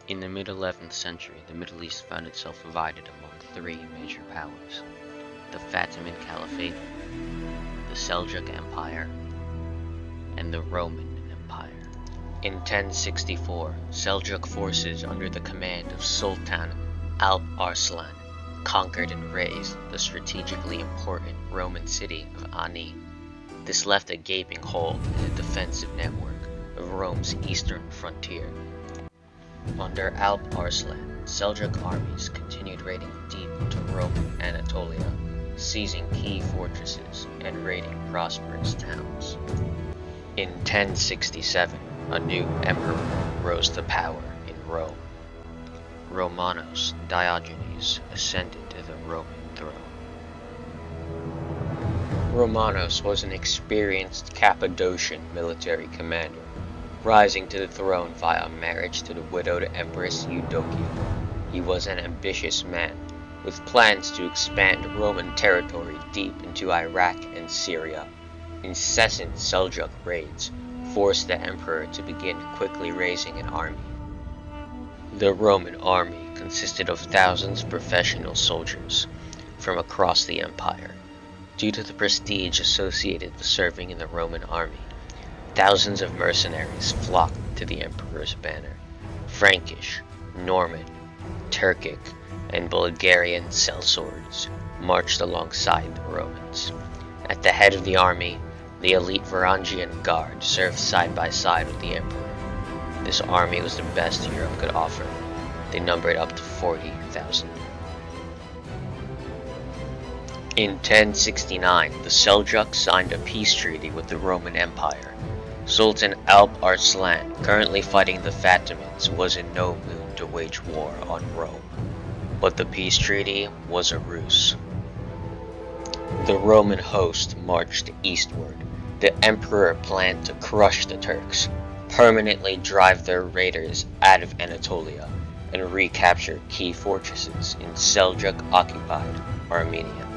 In the mid-11th century, the Middle East found itself divided among three major powers: the Fatimid Caliphate, the Seljuk Empire, and the Roman Empire. In 1064, Seljuk forces under the command of Sultan Alp Arslan conquered and razed the strategically important Roman city of Ani. This left a gaping hole in the defensive network of Rome's eastern frontier. Under Alp Arslan, Seljuk armies continued raiding deep into Roman Anatolia, seizing key fortresses and raiding prosperous towns. In 1067, a new emperor rose to power in Rome. Romanos Diogenes ascended to the Roman throne. Romanos was an experienced Cappadocian military commander, rising to the throne via marriage to the widowed Empress Eudokia. He was an ambitious man, with plans to expand Roman territory deep into Iraq and Syria. Incessant Seljuk raids forced the emperor to begin quickly raising an army. The Roman army consisted of thousands of professional soldiers from across the empire. Due to the prestige associated with serving in the Roman army, thousands of mercenaries flocked to the emperor's banner. Frankish, Norman, Turkic, and Bulgarian sellswords marched alongside the Romans. At the head of the army, the elite Varangian Guard served side by side with the emperor. This army was the best Europe could offer. They numbered up to 40,000. In 1069, the Seljuks signed a peace treaty with the Roman Empire. Sultan Alp Arslan, currently fighting the Fatimids, was in no mood to wage war on Rome. But the peace treaty was a ruse. The Roman host marched eastward. The emperor planned to crush the Turks, permanently drive their raiders out of Anatolia, and recapture key fortresses in Seljuk-occupied Armenia.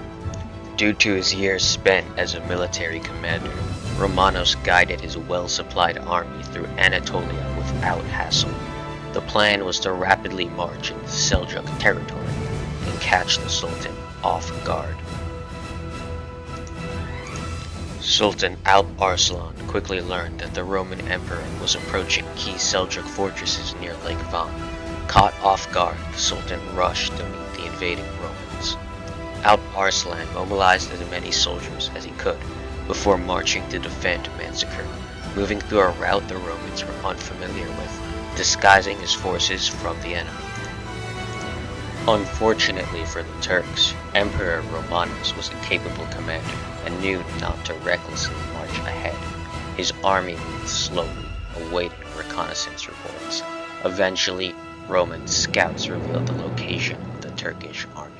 Due to his years spent as a military commander, Romanos guided his well-supplied army through Anatolia without hassle. The plan was to rapidly march into Seljuk territory and catch the Sultan off guard. Sultan Alp Arslan quickly learned that the Roman Emperor was approaching key Seljuk fortresses near Lake Van. Caught off guard, the Sultan rushed to meet the invading Romans. Alp Arslan mobilized as many soldiers as he could before marching to defend Manzikert, moving through a route the Romans were unfamiliar with, disguising his forces from the enemy. Unfortunately for the Turks, Emperor Romanos was a capable commander and knew not to recklessly march ahead. His army moved slowly, awaiting reconnaissance reports. Eventually, Roman scouts revealed the location of the Turkish army.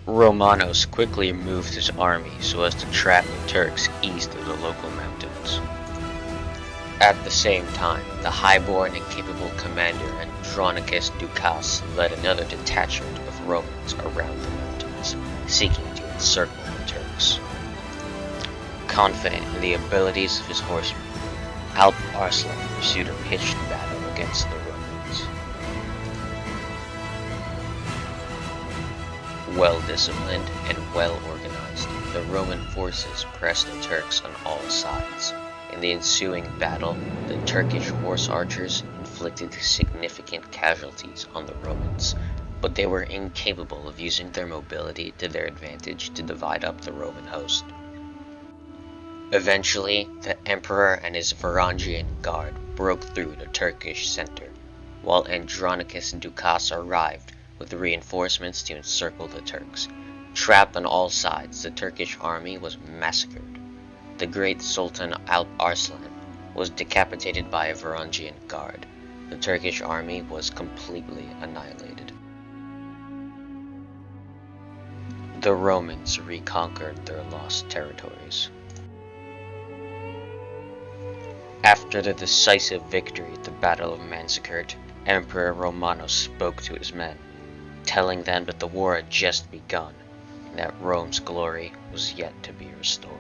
Romanos quickly moved his army so as to trap the Turks east of the local mountains. At the same time, the highborn and capable commander Andronicus Ducas led another detachment of Romans around the mountains, seeking to encircle the Turks. Confident in the abilities of his horsemen, Alp Arslan pursued a pitched battle against the Romans. Well-disciplined and well-organized, the Roman forces pressed the Turks on all sides. In the ensuing battle, the Turkish horse archers inflicted significant casualties on the Romans, but they were incapable of using their mobility to their advantage to divide up the Roman host. Eventually, the emperor and his Varangian Guard broke through the Turkish center, while Andronicus Ducas arrived with reinforcements to encircle the Turks. Trapped on all sides, the Turkish army was massacred. The great Sultan Alp Arslan was decapitated by a Varangian Guard. The Turkish army was completely annihilated. The Romans reconquered their lost territories. After the decisive victory at the Battle of Manzikert, Emperor Romanos spoke to his men, telling them that the war had just begun and that Rome's glory was yet to be restored.